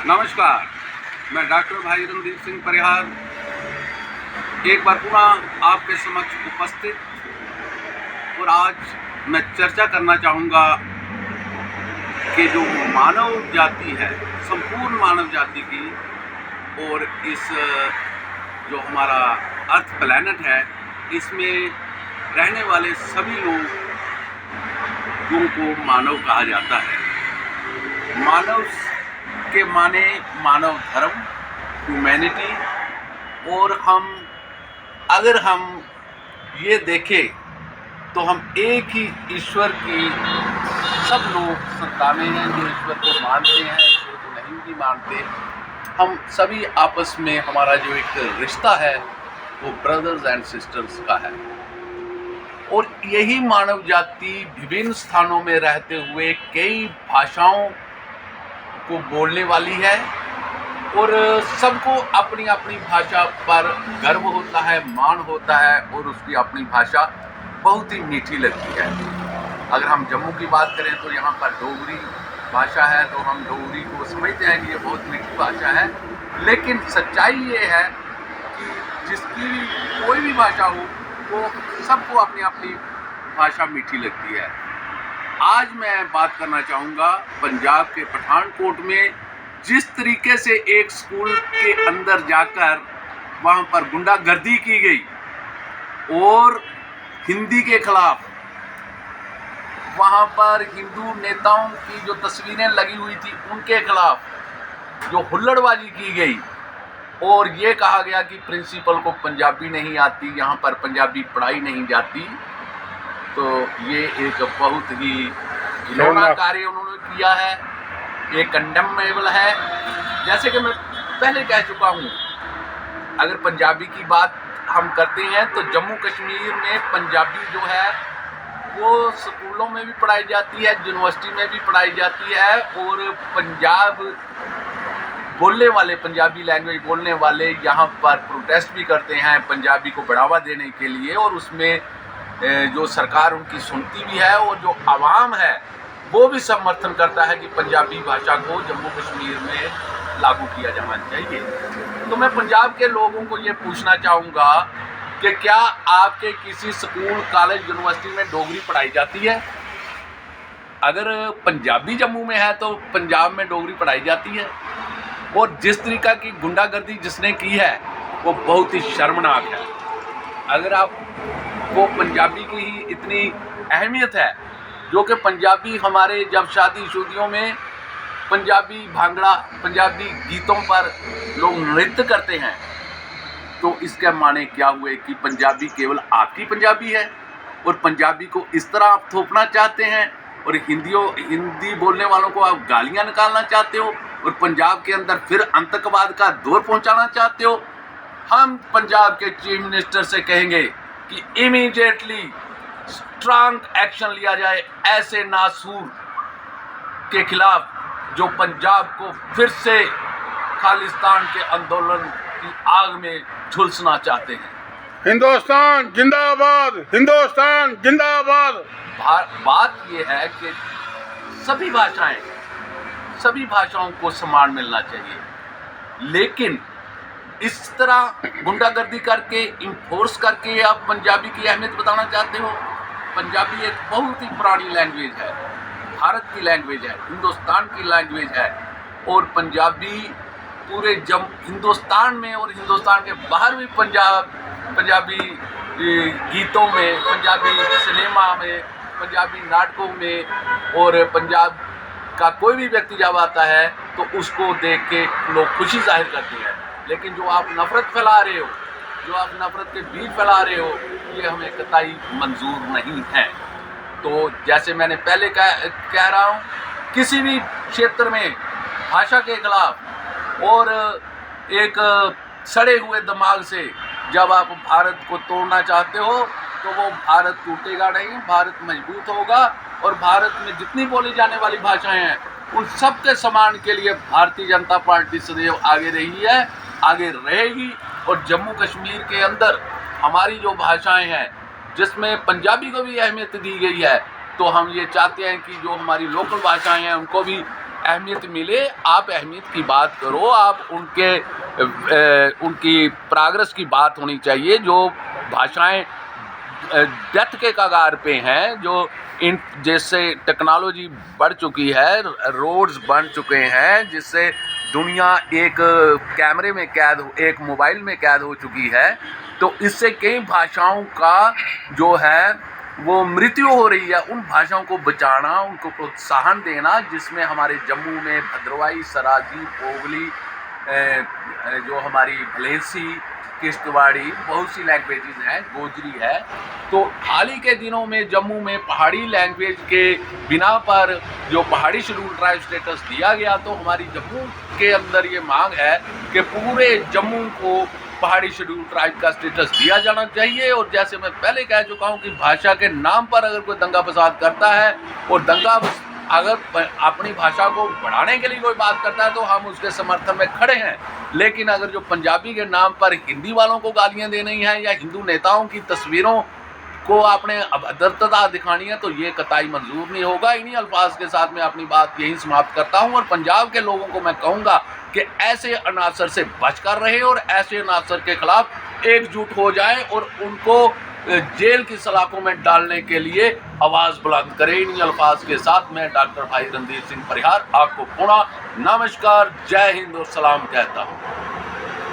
नमस्कार, मैं डॉक्टर भाई रणदीप सिंह परिहार एक बार पुनः आपके समक्ष उपस्थित और आज मैं चर्चा करना चाहूँगा कि जो मानव जाति है, संपूर्ण मानव जाति की और इस जो हमारा अर्थ प्लैनेट है, इसमें रहने वाले सभी लोगों को मानव कहा जाता है। मानव के माने मानव धर्म, ह्यूमैनिटी, और अगर हम ये देखें तो हम एक ही ईश्वर की सब लोग संतानें हैं, जो ईश्वर को मानते हैं, ईश्वर को नहीं भी मानते। हम सभी आपस में हमारा जो एक रिश्ता है वो ब्रदर्स एंड सिस्टर्स का है, और यही मानव जाति विभिन्न स्थानों में रहते हुए कई भाषाओं को बोलने वाली है, और सबको अपनी अपनी भाषा पर गर्व होता है, मान होता है, और उसकी अपनी भाषा बहुत ही मीठी लगती है। अगर हम जम्मू की बात करें तो यहाँ पर डोगरी भाषा है, तो हम डोगरी को समझते हैं कि ये बहुत मीठी भाषा है, लेकिन सच्चाई ये है कि जिसकी कोई भी भाषा हो वो सबको अपनी अपनी भाषा मीठी लगती है। आज मैं बात करना चाहूँगा पंजाब के पठानकोट में जिस तरीके से एक स्कूल के अंदर जाकर वहाँ पर गुंडागर्दी की गई और हिंदी के खिलाफ वहाँ पर हिंदू नेताओं की जो तस्वीरें लगी हुई थी उनके खिलाफ जो हुल्लड़बाजी की गई, और ये कहा गया कि प्रिंसिपल को पंजाबी नहीं आती, यहाँ पर पंजाबी पढ़ाई नहीं जाती, तो ये एक बहुत ही घिनौना कार्य उन्होंने किया है, ये कंडेमेबल है। जैसे कि मैं पहले कह चुका हूँ, अगर पंजाबी की बात हम करते हैं तो जम्मू कश्मीर में पंजाबी जो है वो स्कूलों में भी पढ़ाई जाती है, यूनिवर्सिटी में भी पढ़ाई जाती है, और पंजाब बोलने वाले, पंजाबी लैंग्वेज बोलने वाले यहाँ पर प्रोटेस्ट भी करते हैं पंजाबी को बढ़ावा देने के लिए, और उसमें जो सरकार उनकी सुनती भी है, और जो आवाम है वो भी समर्थन करता है कि पंजाबी भाषा को जम्मू कश्मीर में लागू किया जाना चाहिए। तो मैं पंजाब के लोगों को ये पूछना चाहूँगा कि क्या आपके किसी स्कूल, कॉलेज, यूनिवर्सिटी में डोगरी पढ़ाई जाती है? अगर पंजाबी जम्मू में है तो पंजाब में डोगरी पढ़ाई जाती है, और जिस तरीका की गुंडागर्दी जिसने की है वो बहुत ही शर्मनाक है। अगर आपको पंजाबी की ही इतनी अहमियत है, जो कि पंजाबी हमारे जब शादी शुदियों में पंजाबी भांगड़ा, पंजाबी गीतों पर लोग नृत्य करते हैं, तो इसके माने क्या हुए कि पंजाबी केवल आपकी पंजाबी है, और पंजाबी को इस तरह आप थोपना चाहते हैं, और हिंदी बोलने वालों को आप गालियां निकालना चाहते हो, और पंजाब के अंदर फिर आतंकवाद का दौर पहुंचाना चाहते हो। हम पंजाब के चीफ मिनिस्टर से कहेंगे कि इमीडिएटली स्ट्रांग एक्शन लिया जाए ऐसे नासूर के खिलाफ जो पंजाब को फिर से खालिस्तान के आंदोलन की आग में झुलसना चाहते हैं। हिंदुस्तान जिंदाबाद, हिंदुस्तान जिंदाबाद। बात यह है कि सभी भाषाओं को सम्मान मिलना चाहिए, लेकिन इस तरह गुंडागर्दी करके, इंफोर्स करके आप पंजाबी की अहमियत बताना चाहते हो। पंजाबी एक बहुत ही पुरानी लैंग्वेज है, भारत की लैंग्वेज है, हिंदुस्तान की लैंग्वेज है, और पंजाबी पूरे हिंदुस्तान में और हिंदुस्तान के बाहर भी पंजाबी गीतों में, पंजाबी सिनेमा में, पंजाबी नाटकों में, और पंजाब का कोई भी व्यक्ति जब आता है तो उसको देख के लोग खुशी जाहिर करते हैं। लेकिन जो आप नफ़रत फैला रहे हो, जो आप नफ़रत के बीज फैला रहे हो, ये हमें कतई मंजूर नहीं है। तो जैसे मैंने पहले कह रहा हूँ, किसी भी क्षेत्र में भाषा के खिलाफ और एक सड़े हुए दिमाग से जब आप भारत को तोड़ना चाहते हो तो वो भारत टूटेगा नहीं, भारत मजबूत होगा, और भारत में जितनी बोली जाने वाली भाषाएं हैं उन सब के सम्मान के लिए भारतीय जनता पार्टी सदैव आगे रही है, आगे रहेगी। और जम्मू कश्मीर के अंदर हमारी जो भाषाएं हैं, जिसमें पंजाबी को भी अहमियत दी गई है, तो हम ये चाहते हैं कि जो हमारी लोकल भाषाएं हैं उनको भी अहमियत मिले, आप अहमियत की बात करो, आप उनकी प्रोग्रेस की बात होनी चाहिए। जो भाषाएं डेथ के कगार पे हैं, जो इन जैसे टेक्नोलॉजी बढ़ चुकी है, रोड्स बन चुके हैं, जिससे दुनिया एक कैमरे में कैद हो, एक मोबाइल में कैद हो चुकी है, तो इससे कई भाषाओं का जो है वो मृत्यु हो रही है। उन भाषाओं को बचाना, उनको प्रोत्साहन देना, जिसमें हमारे जम्मू में भद्रवाही, सराजी, पोगली, जो हमारी भलेसी, किश्तवाड़ी, बहुत सी लैंग्वेजेस हैं, गोजरी है। तो हाल ही के दिनों में जम्मू में पहाड़ी लैंग्वेज के बिना पर जो पहाड़ी शेड्यूल ट्राइब स्टेटस दिया गया, तो हमारी जम्मू के अंदर ये मांग है कि पूरे जम्मू को पहाड़ी शेड्यूल ट्राइब का स्टेटस दिया जाना चाहिए। और जैसे मैं पहले कह चुका हूँ कि भाषा के नाम पर अगर कोई दंगा फसाद करता है और दंगा अगर अपनी भाषा को बढ़ाने के लिए कोई बात करता है तो हम उसके समर्थन में खड़े हैं। लेकिन अगर जो पंजाबी के नाम पर हिंदी वालों को गालियां देनी है या हिंदू नेताओं की तस्वीरों को आपने अभद्रता दिखानी है, तो ये कतई मंजूर नहीं होगा। इन्हीं अल्फाज के साथ मैं अपनी बात यहीं समाप्त करता हूं। और पंजाब के लोगों को मैं कहूँगा कि ऐसे अनासर से बचकर रहे और ऐसे अनासर के खिलाफ एकजुट हो जाएं और उनको जेल की सलाखों में डालने के लिए आवाज़ बुलंद करें। इन्हीं अल्फाज के साथ मैं डॉक्टर भाई रणधीर सिंह परिहार आपको पुनः नमस्कार, जय हिंद और सलाम कहता हूँ।